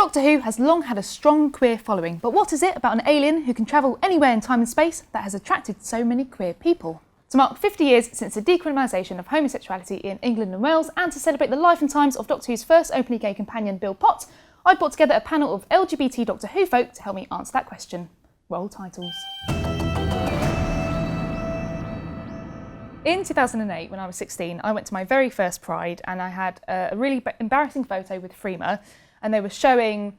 Doctor Who has long had a strong queer following, but what is it about an alien who can travel anywhere in time and space that has attracted so many queer people? To mark 50 years since the decriminalisation of homosexuality in England and Wales, and to celebrate the life and times of Doctor Who's first openly gay companion, Bill Pott, I brought together a panel of LGBT Doctor Who folk to help me answer that question. Roll titles. In 2008, when I was 16, I went to my very first Pride and I had a really embarrassing photo with Freema, and they were showing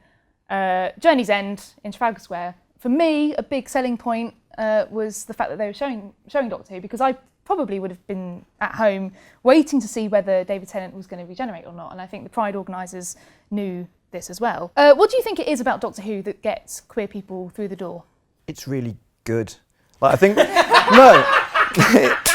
Journey's End in Trafalgar Square. For me, a big selling point was the fact that they were showing Doctor Who, because I probably would have been at home waiting to see whether David Tennant was going to regenerate or not, and I think the Pride organisers knew this as well. What do you think it is about Doctor Who that gets queer people through the door? It's really good. Like, I think, no,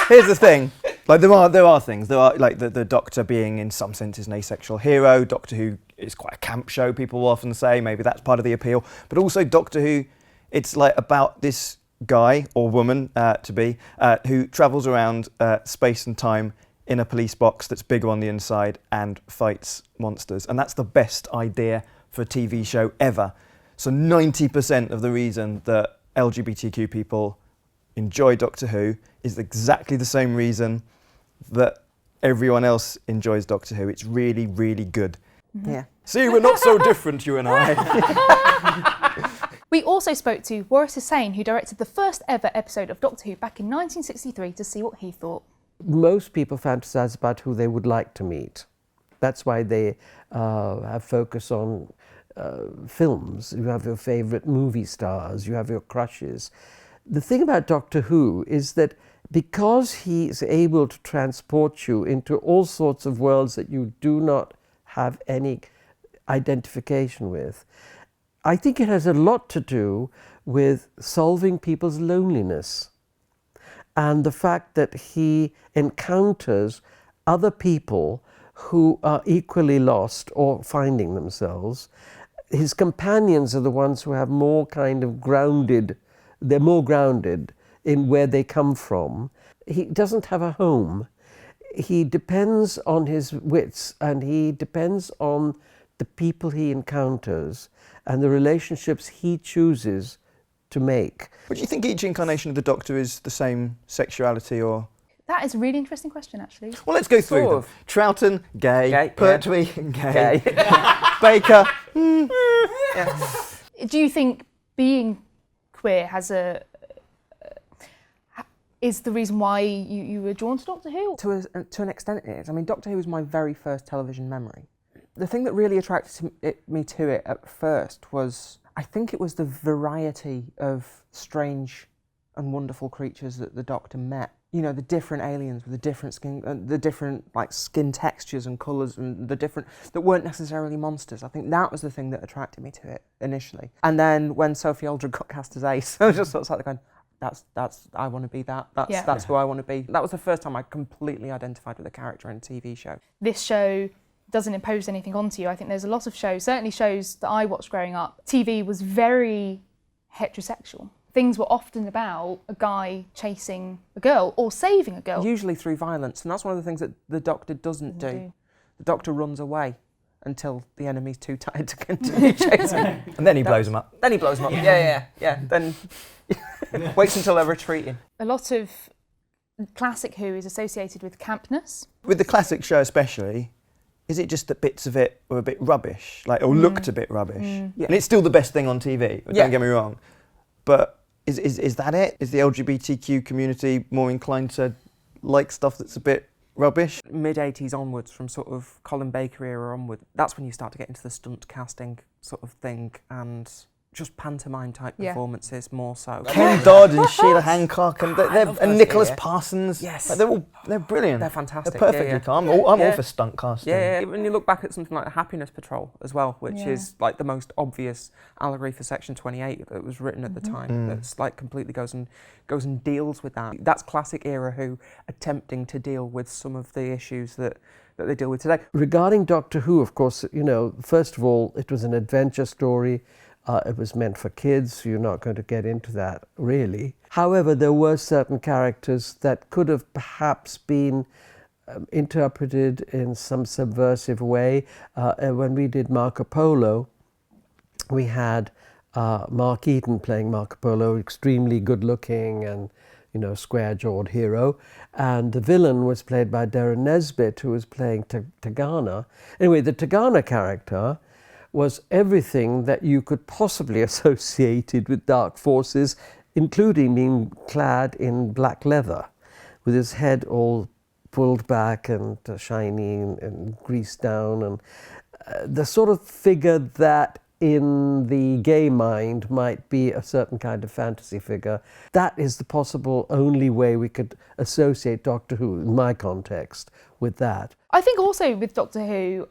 here's the thing. Like, there are things. There are, like, the Doctor being in some sense is an asexual hero. Doctor Who is quite a camp show, people will often say. Maybe that's part of the appeal. But also Doctor Who, it's like about this guy or woman who travels around space and time in a police box that's bigger on the inside and fights monsters. And that's the best idea for a TV show ever. So 90% of the reason that LGBTQ people enjoy Doctor Who is exactly the same reason that everyone else enjoys Doctor Who. It's really, really good. Mm-hmm. Yeah. See, we're not so different, you and I. We also spoke to Waris Hussain, who directed the first ever episode of Doctor Who back in 1963, to see what he thought. Most people fantasize about who they would like to meet. That's why they have focus on films. You have your favourite movie stars, you have your crushes. The thing about Doctor Who is that because he is able to transport you into all sorts of worlds that you do not have any identification with, I think it has a lot to do with solving people's loneliness and the fact that he encounters other people who are equally lost or finding themselves. His companions are the ones who have more kind of they're more grounded in where they come from. He doesn't have a home. He depends on his wits, and he depends on the people he encounters and the relationships he chooses to make. But do you think each incarnation of the Doctor is the same sexuality, or...? That is a really interesting question, actually. Well, let's go through them. Troughton, gay. Pertwee, gay. Baker, yeah. Do you think being queer is the reason why you were drawn to Doctor Who? To an extent it is. I mean, Doctor Who was my very first television memory. The thing that really attracted me to it at first was, I think it was the variety of strange and wonderful creatures that the Doctor met. You know, the different aliens with the different skin textures and colours, and that weren't necessarily monsters. I think that was the thing that attracted me to it initially. And then when Sophie Aldred got cast as Ace, I was just sort of sat there going, that's I want to be that. That's who I want to be. That was the first time I completely identified with a character in a TV show. This show doesn't impose anything onto you. I think there's a lot of shows, certainly shows that I watched growing up, TV was very heterosexual. Things were often about a guy chasing a girl or saving a girl. Usually through violence, and that's one of the things that the Doctor doesn't do. The Doctor runs away until the enemy's too tired to continue chasing him. And then he blows them up. Then he blows them up, yeah. Then waits until they're retreating. A lot of classic Who is associated with campness. With the classic show especially, is it just that bits of it were a bit rubbish, or looked a bit rubbish? Yeah. And it's still the best thing on TV, don't get me wrong. But is that it? Is the LGBTQ community more inclined to like stuff that's a bit rubbish? Mid-80s onwards, from sort of Colin Baker era onward, that's when you start to get into the stunt casting sort of thing, and just pantomime type performances more so. Ken Dodd and Sheila Hancock and Nicholas Parsons. Yes. They're brilliant. They're fantastic. They're perfectly calm. I'm all for stunt casting. Yeah. When you look back at something like The Happiness Patrol as well, which is like the most obvious allegory for Section 28 that was written at the time, that's like completely goes and deals with that. That's classic era Who attempting to deal with some of the issues that they deal with today. Regarding Doctor Who, of course, first of all, it was an adventure story. It was meant for kids, so you're not going to get into that, really. However, there were certain characters that could have perhaps been interpreted in some subversive way. When we did Marco Polo, we had Mark Eaton playing Marco Polo, extremely good-looking and, you know, square-jawed hero. And the villain was played by Darren Nesbitt, who was playing Tagana. Anyway, the Tagana character was everything that you could possibly associate with dark forces, including being clad in black leather, with his head all pulled back and shiny and greased down, and the sort of figure that in the gay mind might be a certain kind of fantasy figure. That is the possible only way we could associate Doctor Who, in my context, with that. I think also with Doctor Who,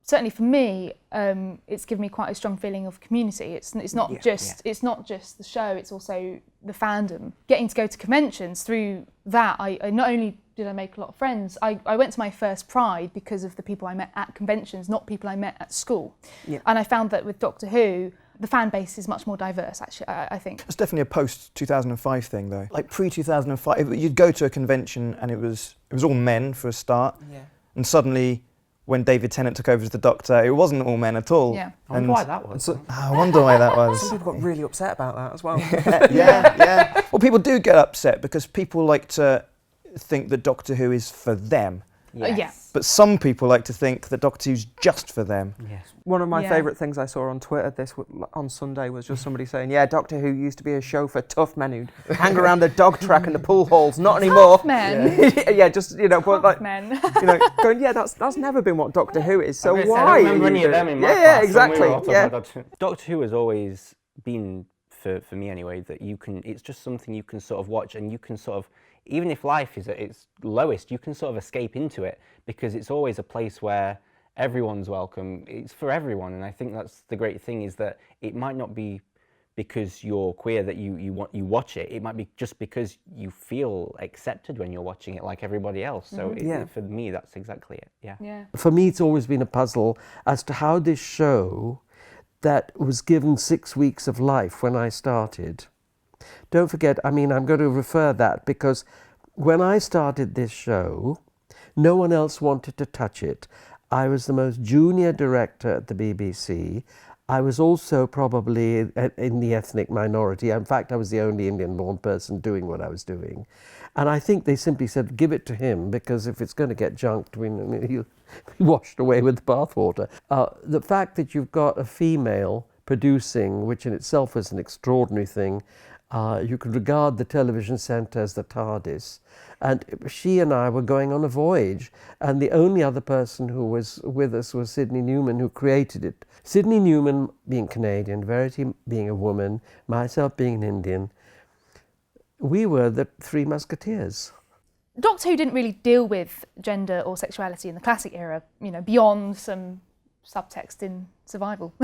certainly for me, it's given me quite a strong feeling of community. It's not just the show; it's also the fandom. Getting to go to conventions, through that, I not only did I make a lot of friends, I went to my first Pride because of the people I met at conventions, not people I met at school. Yeah. And I found that with Doctor Who, the fan base is much more diverse, actually, I think. It's definitely a post-2005 thing, though. Like pre-2005, you'd go to a convention and it was all men for a start. Yeah. And suddenly, when David Tennant took over as the Doctor, it wasn't all men at all. Yeah. I wonder why that was. I wonder why that was. Some people got really upset about that as well. Yeah. Well, people do get upset because people like to think that Doctor Who is for them. Yes. Yeah. But some people like to think that Doctor Who's just for them. Yes. One of my favourite things I saw on Twitter on Sunday was just somebody saying, yeah, Doctor Who used to be a show for tough men who'd hang around the dog track and the pool halls, not anymore. Tough men? Yeah, just, you know, but like, men. you know, going, yeah, that's never been what Doctor Who is, so why? I don't remember any of them in my class. Yeah, exactly. Doctor Who has always been, for me anyway, that it's just something you can sort of watch, and you can sort of, even if life is at its lowest, you can sort of escape into it, because it's always a place where everyone's welcome. It's for everyone, and I think that's the great thing, is that it might not be because you're queer that you watch it. It might be just because you feel accepted when you're watching it, like everybody else. So for me, that's exactly it. Yeah. For me, it's always been a puzzle as to how this show, that was given 6 weeks of life when I started. Don't forget, I mean, I'm going to refer that because when I started this show, no one else wanted to touch it. I was the most junior director at the BBC. I was also probably in the ethnic minority. In fact, I was the only Indian-born person doing what I was doing. And I think they simply said, give it to him, because if it's going to get junked, he'll be washed away with the bathwater. The fact that you've got a female producing, which in itself is an extraordinary thing, you could regard the television centre as the TARDIS. And she and I were going on a voyage, and the only other person who was with us was Sydney Newman, who created it. Sydney Newman being Canadian, Verity being a woman, myself being an Indian. We were the Three Musketeers. Doctor Who didn't really deal with gender or sexuality in the classic era, you know, beyond some subtext in Survival.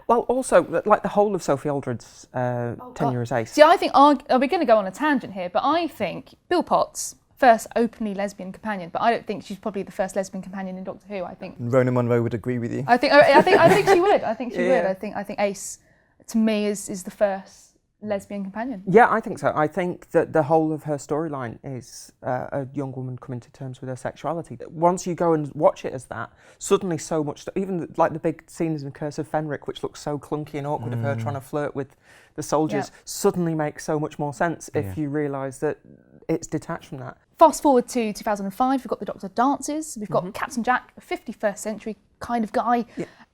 Well, also, like the whole of Sophie Aldred's tenure as Ace. See, I think, we're going to go on a tangent here, but I think Bill Potts, first openly lesbian companion, but I don't think she's probably the first lesbian companion in Doctor Who. I think Rona Munro would agree with you. I think she would. I think she would. I think Ace, to me, is the first lesbian companion. Yeah, I think so. I think that the whole of her storyline is a young woman coming to terms with her sexuality. Once you go and watch it as that, suddenly so much, even like the big scenes in Curse of Fenric, which looks so clunky and awkward of her trying to flirt with the soldiers, suddenly makes so much more sense if you realise that it's detached from that. Fast forward to 2005, we've got the Doctor Dances, we've got Captain Jack, a 51st century kind of guy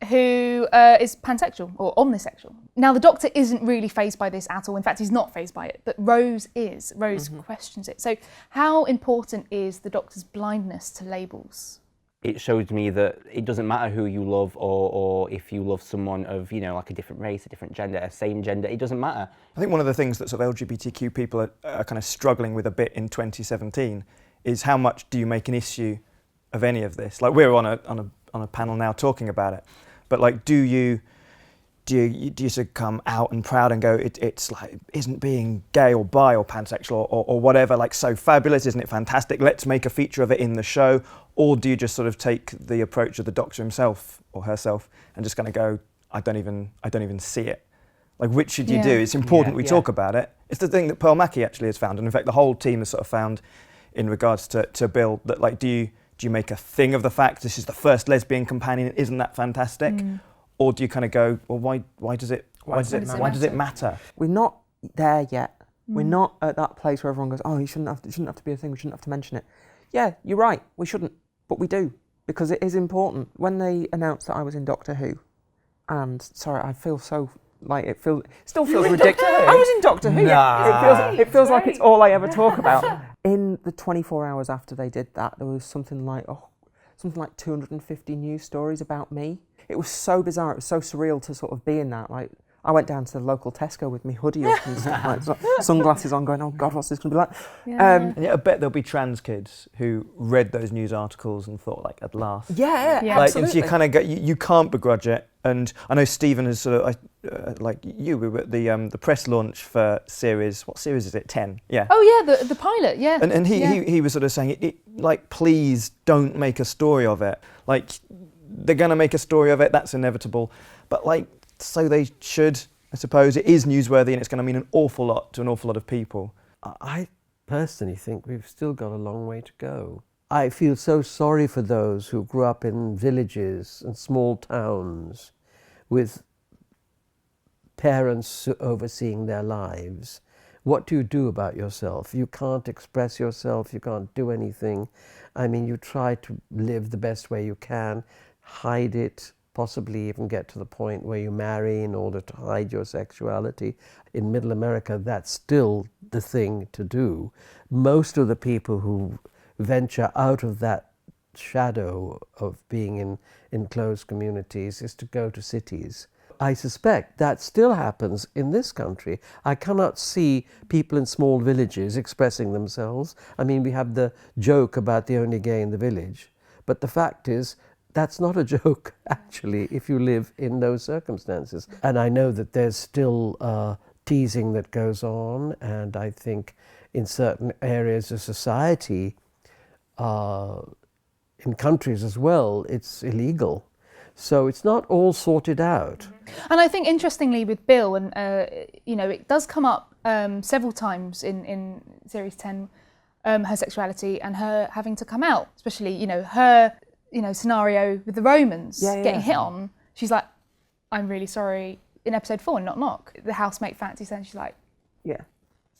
who is pansexual or omnisexual. Now, the Doctor isn't really fazed by this at all. In fact, he's not fazed by it, but Rose is. Rose questions it. So how important is the Doctor's blindness to labels? It showed me that it doesn't matter who you love or if you love someone of, you know, like a different race, a different gender, a same gender, it doesn't matter. I think one of the things that sort of LGBTQ people are kind of struggling with a bit in 2017 is how much do you make an issue of any of this? Like, we're on a panel now talking about it, but like, do you sort of come out and proud and go, it's like, isn't being gay or bi or pansexual or whatever like so fabulous, isn't it fantastic, let's make a feature of it in the show? Or do you just sort of take the approach of the Doctor himself or herself and just kind of go, I don't even see it? Like, which should you do? It's important we talk about it. It's the thing that Pearl Mackie actually has found, and in fact the whole team has sort of found in regards to Bill, that like, do you make a thing of the fact this is the first lesbian companion, isn't that fantastic? or do you kind of go, well, why does it matter? We're not there yet. We're not at that place where everyone goes, oh, it shouldn't have to be a thing, we shouldn't have to mention it. Yeah, you're right, we shouldn't, but we do, because it is important. When they announced that I was in Doctor Who, and sorry, I feel so like still feels ridiculous. I was in Doctor Who. Yeah. It feels like it's all I ever talk about. In the 24 hours after they did that, there was something like 250 news stories about me. It was so bizarre. It was so surreal to sort of be in that. Like, I went down to the local Tesco with my hoodie up and stuff, like sunglasses on, going, oh God, what's this going to be like? Yeah. And I bet there'll be trans kids who read those news articles and thought, like, at last. Yeah, like, absolutely. And so you kind of you can't begrudge it. And I know Stephen has sort of, we were at the press launch for series, what series is it, 10? Yeah. Oh yeah, the pilot, yeah. And he was sort of saying, like, please don't make a story of it. Like, they're going to make a story of it, that's inevitable. But, like, so they should, I suppose. It is newsworthy and it's going to mean an awful lot to an awful lot of people. I personally think we've still got a long way to go. I feel so sorry for those who grew up in villages and small towns with parents overseeing their lives. What do you do about yourself? You can't express yourself, you can't do anything. I mean, you try to live the best way you can, hide it, possibly even get to the point where you marry in order to hide your sexuality. In Middle America, that's still the thing to do. Most of the people who venture out of that shadow of being in enclosed communities is to go to cities. I suspect that still happens in this country. I cannot see people in small villages expressing themselves. I mean, we have the joke about the only gay in the village, but the fact is, that's not a joke, actually, if you live in those circumstances. And I know that there's still teasing that goes on, and I think in certain areas of society, in countries as well, it's illegal. So it's not all sorted out. And I think, interestingly, with Bill, and it does come up several times in Series 10, her sexuality and her having to come out, especially, her scenario with the Romans getting hit on. She's like, I'm really sorry. In episode 4, Knock Knock, the housemate fancies her and she's like, yeah,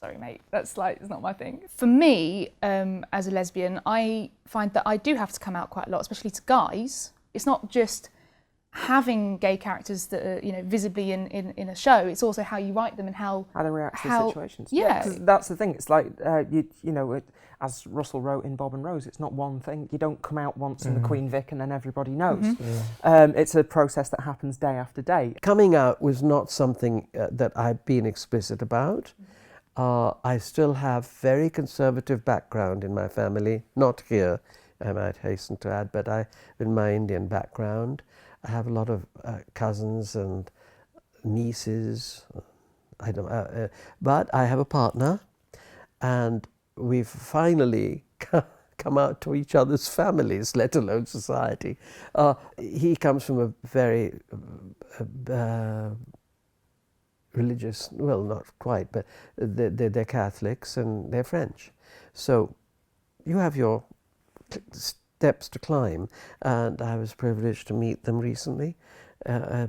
sorry mate, that's like, it's not my thing. For me, as a lesbian, I find that I do have to come out quite a lot, especially to guys. It's not just having gay characters that are, visibly in a show. It's also how you write them and how they react to the situations. Yeah, 'cause that's the thing. It's like as Russell wrote in Bob and Rose, it's not one thing. You don't come out once in the Queen Vic and then everybody knows. It's a process that happens day after day. Coming out was not something that I've been explicit about. I still have very conservative background in my family, not here, I might hasten to add, but in my Indian background. I have a lot of cousins and nieces, but I have a partner, and we've finally come out to each other's families, let alone society. He comes from a very religious, well, not quite, but they're Catholics and they're French. So you have your steps to climb, and I was privileged to meet them recently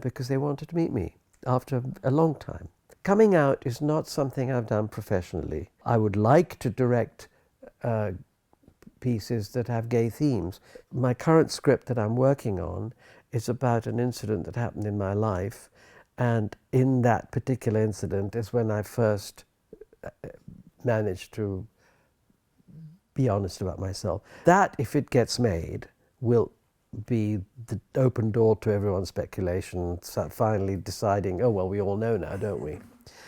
because they wanted to meet me after a long time. Coming out is not something I've done professionally. I would like to direct pieces that have gay themes. My current script that I'm working on is about an incident that happened in my life, and in that particular incident is when I first managed to be honest about myself. That, if it gets made, will be the open door to everyone's speculation, finally deciding, oh, well, we all know now, don't we?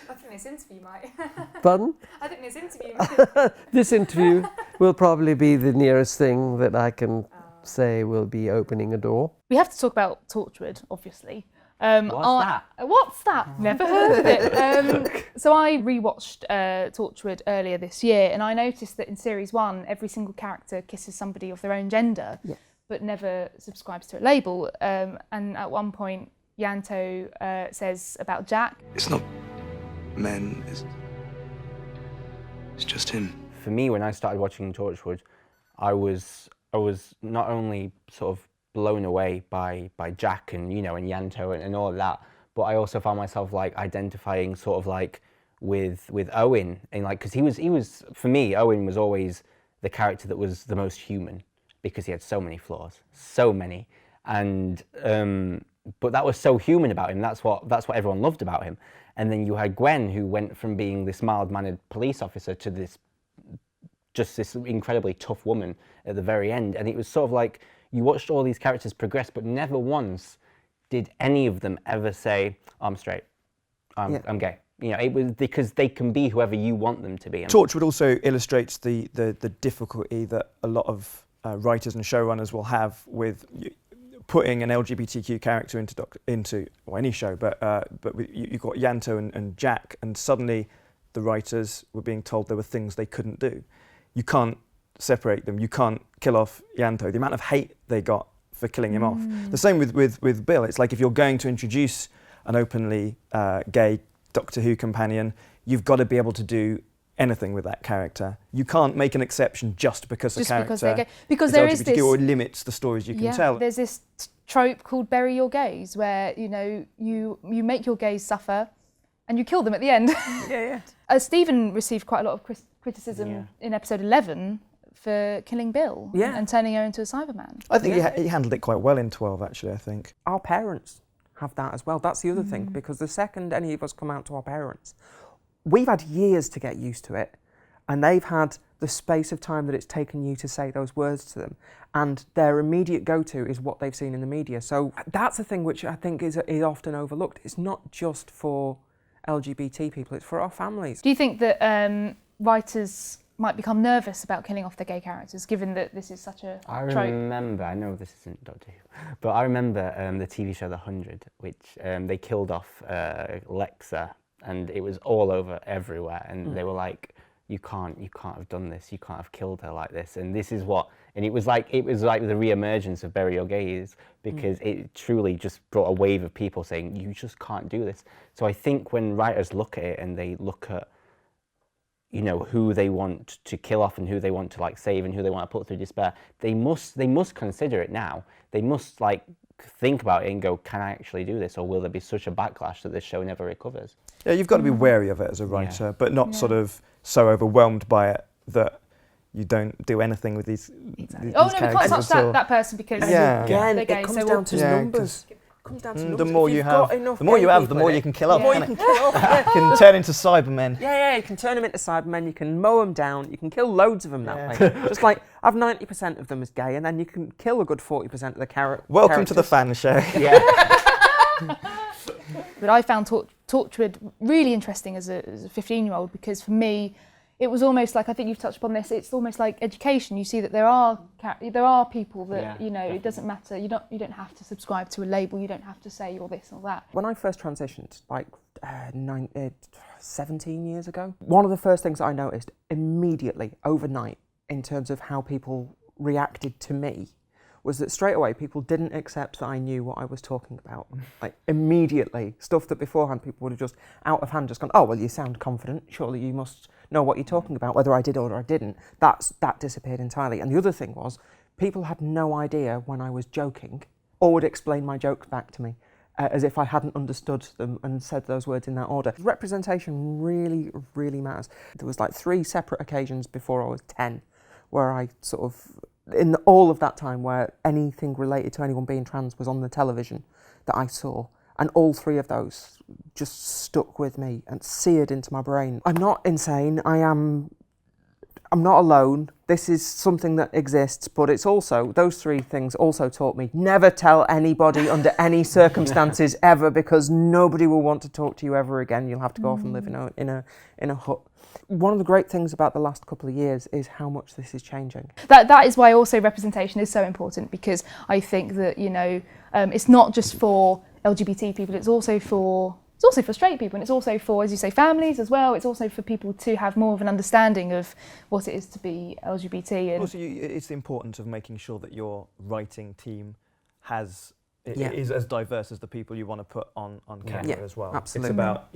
I think this interview might. Pardon? I think this interview might. This interview will probably be the nearest thing that I can say will be opening a door. We have to talk about Torchwood, obviously. What's that? What's that? Never heard of it. So I rewatched Torchwood earlier this year, and I noticed that in Series 1, every single character kisses somebody of their own gender, but never subscribes to a label. And at one point, Yanto says about Jack, it's not men, it's just him. For me, when I started watching Torchwood, I was not only sort of blown away by Jack and, you know, and Yanto and all of that. But I also found myself like identifying sort of like with Owen, and like, because he was for me, Owen was always the character that was the most human, because he had so many flaws, so many, and but that was so human about him. That's what everyone loved about him. And then you had Gwen, who went from being this mild-mannered police officer to this incredibly tough woman at the very end. And it was sort of like you watched all these characters progress, but never once did any of them ever say, I'm straight, I'm gay. You know, it was because they can be whoever you want them to be. Torchwood also illustrates the difficulty that a lot of writers and showrunners will have with putting an LGBTQ character into well, any show, but you've got Yanto and Jack, and suddenly the writers were being told there were things they couldn't do. You can't separate them. You can't kill off Yanto. The amount of hate they got for killing him off. The same with Bill. It's like if you're going to introduce an openly gay Doctor Who companion, you've got to be able to do anything with that character. You can't make an exception just because the character because they're gay. Because is there LGBTQ, is this, or limits the stories you can tell. There's this trope called bury your gays, where you make your gays suffer and you kill them at the end. Stephen received quite a lot of criticism in episode 11 for killing Bill and turning her into a Cyberman. I think he handled it quite well in 12, actually, I think. Our parents have that as well. That's the other thing, because the second any of us come out to our parents, we've had years to get used to it, and they've had the space of time that it's taken you to say those words to them, and their immediate go-to is what they've seen in the media. So that's a thing which I think is often overlooked. It's not just for LGBT people, it's for our families. Do you think that writers might become nervous about killing off their gay characters, given that this is such a trope? I know this isn't Doctor Who, but I remember the TV show The 100, which they killed off Lexa, and it was all over everywhere, and they were like, you can't have done this, you can't have killed her like this, and this is what, and it was like the re-emergence of Bury Your Gays, because it truly just brought a wave of people saying, you just can't do this. So I think when writers look at it and they look at, you know, who they want to kill off and who they want to like save and who they want to put through despair, they must consider it now. They must like think about it and go, can I actually do this, or will there be such a backlash that this show never recovers? Yeah, you've got to be wary of it as a writer, but not sort of so overwhelmed by it that you don't do anything with these. Exactly. These Oh no, we can't characters touch that person because Again, they're gay. it comes So down to Yeah, numbers. Comes down to numbers. The more If you you've have, got enough the more gay you have, people the more in you it, can kill off. The more you can kill off. You can turn into Cybermen. Yeah, you can turn them into Cybermen, you can mow them down, you can kill loads of them that way. Just like, have 90% of them as gay, and then you can kill a good 40% of the characters. Welcome to the fan show. Yeah. But I found Torchwood really interesting as a 15-year-old, because for me, it was almost like, I think you've touched upon this, it's almost like education. You see that there are people that, it doesn't matter, you don't have to subscribe to a label, you don't have to say you're this or that. When I first transitioned, like 17 years ago, one of the first things I noticed immediately, overnight, in terms of how people reacted to me, was that straight away people didn't accept that I knew what I was talking about. Like immediately, stuff that beforehand people would have just out of hand just gone, oh, well, you sound confident, surely you must know what you're talking about, whether I did or I didn't. That disappeared entirely. And the other thing was, people had no idea when I was joking, or would explain my jokes back to me, as if I hadn't understood them and said those words in that order. Representation really, really matters. There was like 3 separate occasions before I was 10 where I sort of, in all of that time where anything related to anyone being trans was on the television that I saw, and all 3 of those just stuck with me and seared into my brain. I'm not insane, I'm not alone, this is something that exists, but it's also, those 3 things also taught me, never tell anybody under any circumstances ever, because nobody will want to talk to you ever again. You'll have to go off and live in a hut. One of the great things about the last couple of years is how much this is changing. That is why also representation is so important, because I think that it's not just for LGBT people, it's also for straight people, and it's also for, as you say, families as well. It's also for people to have more of an understanding of what it is to be LGBT. And also, it's the importance of making sure that your writing team is as diverse as the people you want to put on camera as well. Absolutely. It's about,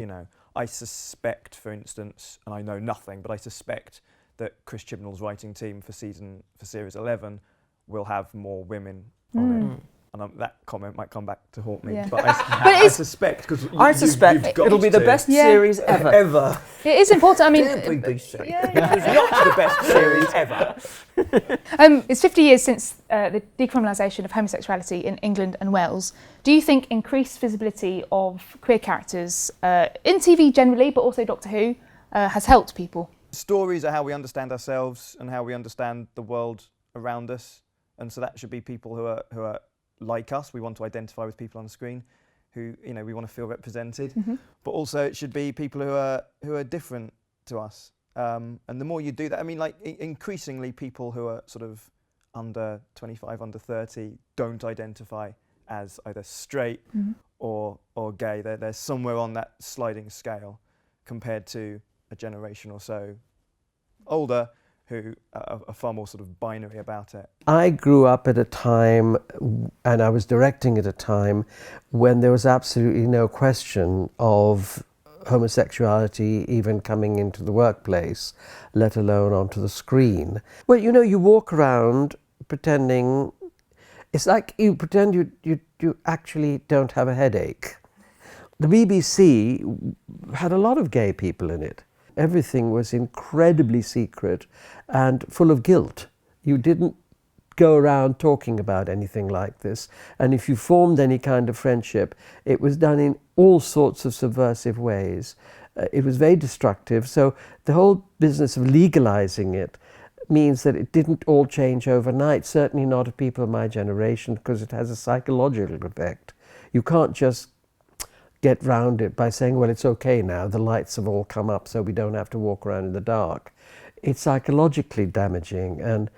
I suspect, for instance, and I know nothing, but I suspect that Chris Chibnall's writing team for series 11 will have more women on it. and that comment might come back to haunt me, Yeah. but But I it's- suspect because I suspect it'll be the best Yeah. series ever. ever. It is important. I mean, BBC. yeah, It's not the best series ever. it's 50 years since the decriminalisation of homosexuality in England and Wales. Do you think increased visibility of queer characters in TV generally, but also Doctor Who, has helped people? Stories are how we understand ourselves and how we understand the world around us, and so that should be people who are like us. We want to identify with people on the screen, who we want to feel represented. But also it should be people who are different to us. And the more you do that, I mean, like increasingly people who are sort of under 25, under 30 don't identify as either straight or gay. They're somewhere on that sliding scale compared to a generation or so older who are far more sort of binary about it. I grew up at a time, and I was directing at a time, when there was absolutely no question of homosexuality even coming into the workplace, let alone onto the screen. Well, you walk around pretending, it's like you pretend you actually don't have a headache. The BBC had a lot of gay people in it. Everything was incredibly secret and full of guilt. You didn't go around talking about anything like this, and if you formed any kind of friendship, it was done in all sorts of subversive ways. It was very destructive, so the whole business of legalizing it means that it didn't all change overnight, certainly not of people of my generation, because it has a psychological effect. You can't just get round it by saying, well, it's okay now, the lights have all come up so we don't have to walk around in the dark. It's psychologically damaging, and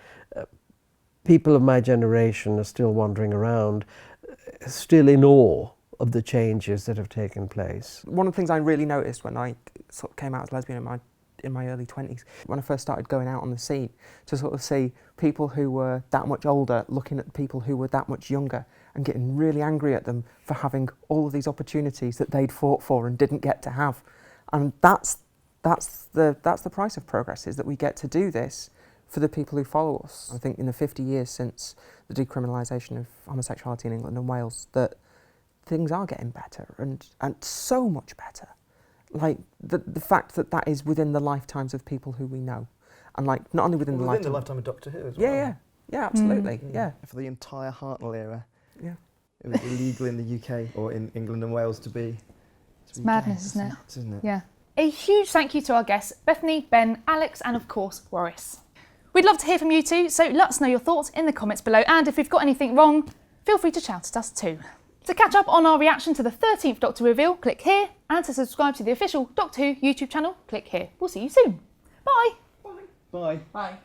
people of my generation are still wandering around, still in awe of the changes that have taken place. One of the things I really noticed when I sort of came out as lesbian in my early 20s, when I first started going out on the scene, to sort of see people who were that much older looking at people who were that much younger and getting really angry at them for having all of these opportunities that they'd fought for and didn't get to have. And that's the price of progress, is that we get to do this for the people who follow us. I think in the 50 years since the decriminalisation of homosexuality in England and Wales, that things are getting better, and so much better. Like the fact that is within the lifetimes of people who we know, and like not only within the lifetime of Doctor Who as well. Yeah, absolutely, yeah. For the entire Hartnell era, Yeah. it was illegal in the UK or in England and Wales to be. It's madness, isn't it? Isn't it? Yeah. A huge thank you to our guests, Bethany, Ben, Alex, and of course, Warris. We'd love to hear from you too, so let us know your thoughts in the comments below, and if we've got anything wrong, feel free to shout at us too. To catch up on our reaction to the 13th Doctor reveal, click here, and to subscribe to the official Doctor Who YouTube channel, click here. We'll see you soon. Bye. Bye. Bye.